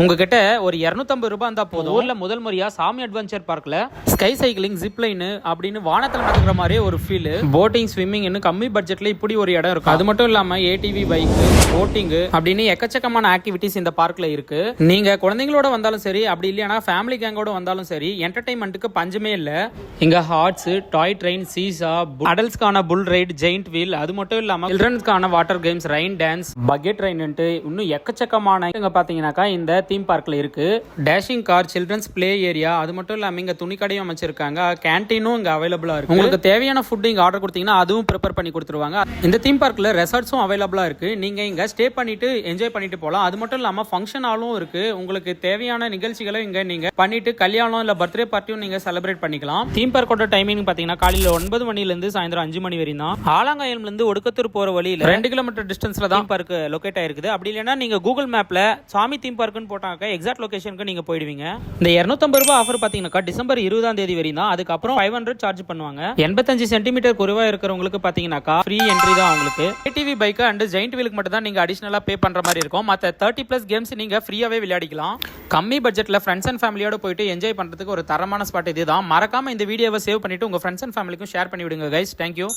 உங்ககிட்ட ஒரு 250 ரூபாய் இருந்தா போதும், ஊர்ல முதல் முறையா சாமி அட்வென்ச்சர் பார்க்ல ஸ்கை சைக்கிளிங், ஜிப் லைன் அப்படின்னு வானத்துல நடக்கிற மாதிரியே ஒரு ஃபீல், போட்டிங், ஸ்விம்மிங் கம்மி பட்ஜெட்ல இப்படி ஒரு இடம் இருக்கும். அது மட்டும் இல்லாம ஏடிவி, பைக், போட்டிங் அப்படின்னு எக்கச்சக்கமான ஆக்டிவிட்டிஸ் இந்த பார்க்ல இருக்கு. நீங்க குழந்தைங்களோட வந்தாலும் சரி, அப்படி இல்லையா ஃபேமிலி கேங்கோட வந்தாலும் சரி, என்டர்டைன்மெண்ட்டுக்கு பஞ்சமே இல்ல. இங்க ஹார்ட்ஸ், டாய் ட்ரெயின், சீசா, அடல்ட்ஸ்க்கான புல் ரைட், ஜெயிண்ட் வீல், அது மட்டும் இல்லாம சில்ட்ரன்ஸ்க்கான water games, rain dance, bucket train, இன்னும் எக்கச்சக்கமான இங்க பாத்தீங்கன்னாக்கா இந்த தீம் பார்க்ல இருக்கு. Dashing car, children's play area, அது மட்டும் இல்லாம இங்க துணி கடையும் அமைச்சிருக்காங்க. கேண்டீனும் இங்க அவைலபிளா இருக்கு. உங்களுக்கு தேவையான ஃபுட் இங்க ஆர்டர் கொடுத்தீங்கன்னா அதுவும் ப்ரிப்பேர் பண்ணி கொடுத்துருவாங்க. இந்த தீம் பார்க்ல ரெசார்ட்ஸும் அவைலபிளா இருக்கு. நீங்க இங்க ஸ்டே பண்ணிட்டு என்ஜாய் பண்ணிட்டு போலாம். அது மட்டும் இல்லாம ஃபங்க்ஷன் ஹாலும் இருக்கு. உங்களுக்கு தேவையான நிகழ்ச்சிகளை இங்க நீங்க பண்ணிட்டு கல்யாணம் இல்ல பர்த்டே பார்ட்டியும் நீங்க செலிப்ரேட் பண்ணிக்கலாம். தீம் பார்க்கோட டைமிங் பாத்தீங்கன்னா காலையில 9 மணில இருந்து சாயந்தரம் 5 மணி வரையும் தான். ஆலங்காயம்ல இருந்து ஒடுக்கத்தூர் போற வழியில 2 கிலோமீட்டர் டிஸ்டன்ஸ்ல தான் பார்க் லொகேட் ஆயிருக்குது. அப்படி இல்லைன்னா நீங்க கூகுள் மேப்ல சாமி தீம் பார்க்னு போட்டாக்க எக்ஸாக்ட் லொகேஷனுக்கு நீங்க போயிடுவீங்க. இந்த 250 ரூபாய் ஆஃபர் பாத்தீங்கன்னா டிசம்பர் 20ஆம் தேதி வரையும் தான். அதுக்கப்புறம் 500 சார்ஜ் பண்ணுவாங்க. 85 சென்டிமீட்டர் குறைவா இருக்கிறவங்களுக்கு பாத்தீங்கன்னா ஃப்ரீ என்ட்ரி தான். உங்களுக்கு ஏடிவி பைக் அண்ட் ஜெயிண்ட் வீலுக்கு மட்டும் தான் நீங்க அடிஷனலா பே பண்ற மாதிரி இருக்கும். மத்த 30+ கேம்ஸ் நீங்க ஃப்ரீயாவே விளையாடிக்கலாம். கம்மி பட்ஜெட்ல ஃப்ரெண்ட்ஸ் அண்ட் ஃபேமிலியோட போயிட்டு என்ஜாய் பண்றதுக்கு ஒரு தரமான ஸ்பாட் இதுதான். மறக்காம இந்த வீடியோவை சேவ் பண்ணிட்டு உங்க ஃப்ரெண்ட்ஸ் அண்ட் ஃபேமிலிக்கும் ஷேர் பண்ணி விடுங்க கைஸ். தேங்க்யூ.